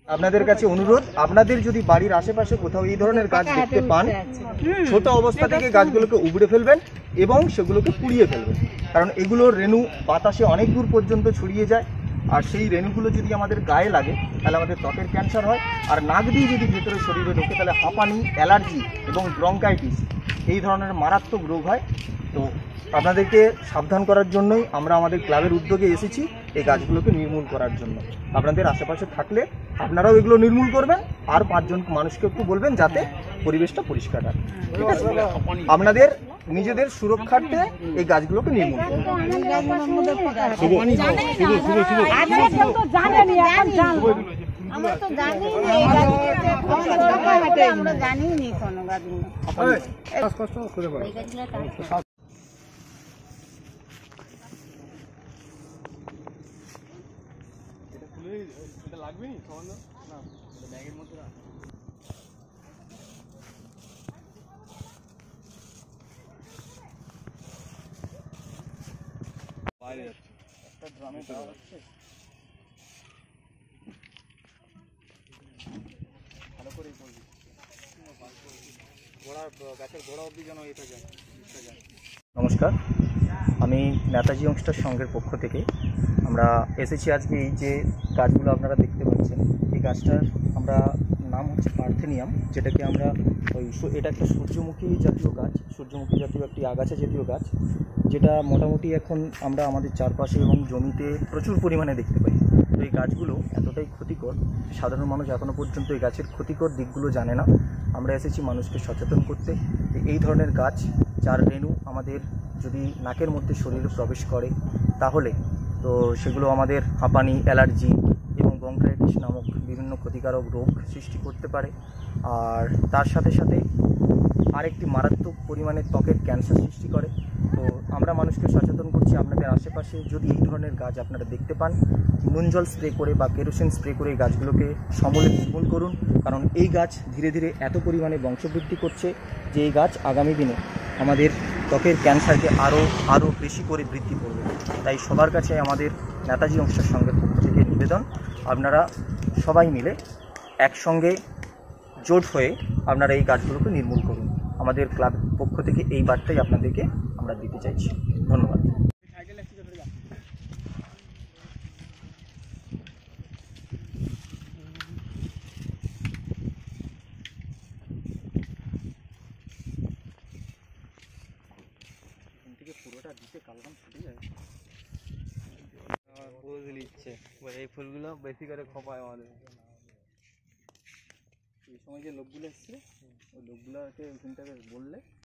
আপনাদের কাছে অনুরোধ, আপনাদের যদি বাড়ির আশেপাশে কোথাও এই ধরনের গাছ দেখতে পান, ছোট অবস্থা থেকে গাছগুলোকে উবড়ে ফেলবেন এবং সেগুলোকে পুড়িয়ে ফেলবেন, কারণ এগুলোর রেণু বাতাসে অনেক দূর পর্যন্ত ছড়িয়ে যায়। আর সেই রেণুগুলো যদি আমাদের গায়ে লাগে তাহলে আমাদের ত্বকের ক্যান্সার হয়, আর নাক দিয়ে যদি ভেতরে শরীরে ঢোকে তাহলে হাঁপানি, অ্যালার্জি এবং ব্রঙ্কাইটিস এই ধরনের মারাত্মক রোগ হয়। তো আপনাদেরকে সাবধান করার জন্যই আমরা আমাদের ক্লাবের উদ্যোগে এসেছি এই গাছগুলোকে নির্মূল করার জন্য। আপনাদের আশেপাশে থাকলে আপনারাও এগুলো নির্মূল করবেন, আর 5 জন মানুষকে একটু বলবেন যাতে পরিবেশটা পরিষ্কার হয়। ঠিক আছে? আপনাদের নিজেদের সুরক্ষার্থে এই গাছগুলোকে নির্মূল করবেন। নমস্কার, আমি নেতাজি ইয়ংস্টার সংঘের পক্ষ থেকে আমরা এসেছি আজকে। এই যে গাছগুলো আপনারা দেখতে পাচ্ছেন, এই গাছটার আমরা নাম হচ্ছে পার্থেনিয়াম, যেটাকে আমরা এটা একটা সূর্যমুখী জাতীয় গাছ, সূর্যমুখী জাতীয় একটি আগাছা জাতীয় গাছ, যেটা মোটামুটি এখন আমরা আমাদের চারপাশে এবং জমিতে প্রচুর পরিমাণে দেখতে পাই। তো এই গাছগুলো এতটাই ক্ষতিকর, সাধারণ মানুষ এখনও পর্যন্ত এই গাছের ক্ষতিকর দিকগুলো জানে না। আমরা এসেছি মানুষকে সচেতন করতে। এই ধরনের গাছ যার রেণু আমাদের যদি নাকের মধ্যে শরীরে প্রবেশ করে তাহলে তো সেগুলো আমাদের হাঁপানি, অ্যালার্জি এবং ব্রঙ্কাইটিস নামক বিভিন্ন ক্ষতিকারক রোগ সৃষ্টি করতে পারে। আর তার সাথে সাথে আরেকটি মারাত্মক পরিমাণে ত্বকের ক্যান্সার সৃষ্টি করে। তো আমরা মানুষকে সচেতন করছি, আপনাদের আশেপাশে যদি এই ধরনের গাছ আপনারা দেখতে পান, নুন জল স্প্রে করে বা কেরোসিন স্প্রে করে এই গাছগুলোকে সমূলে নির্মূল করুন, কারণ এই গাছ ধীরে ধীরে এত পরিমাণে বংশবৃদ্ধি করছে যে এই গাছ আগামী দিনে আমাদের ত্বকের ক্যান্সারকে আরও বেশি করে বৃদ্ধি করবে। তাই সবার কাছে আমাদের নেতাজি ইয়ংস্টার সংঘের পক্ষ থেকে নিবেদন, আপনারা সবাই মিলে একসঙ্গে জোট হয়ে আপনারা এই গাছগুলোকে নির্মূল করুন। আমাদের ক্লাব পক্ষ থেকে এই বার্তাই আপনাদেরকে আমরা দিতে চাইছি। ধন্যবাদ। পুরোটা দিতে কালকাম ছুটে যায়, বুঝে নিচ্ছে এই ফুলগুলো বেশি করে খোপায় আমাদের। এই সময় যে লোকগুলো এসছে ওই লোকগুলোকে ওইখানটাকে বললে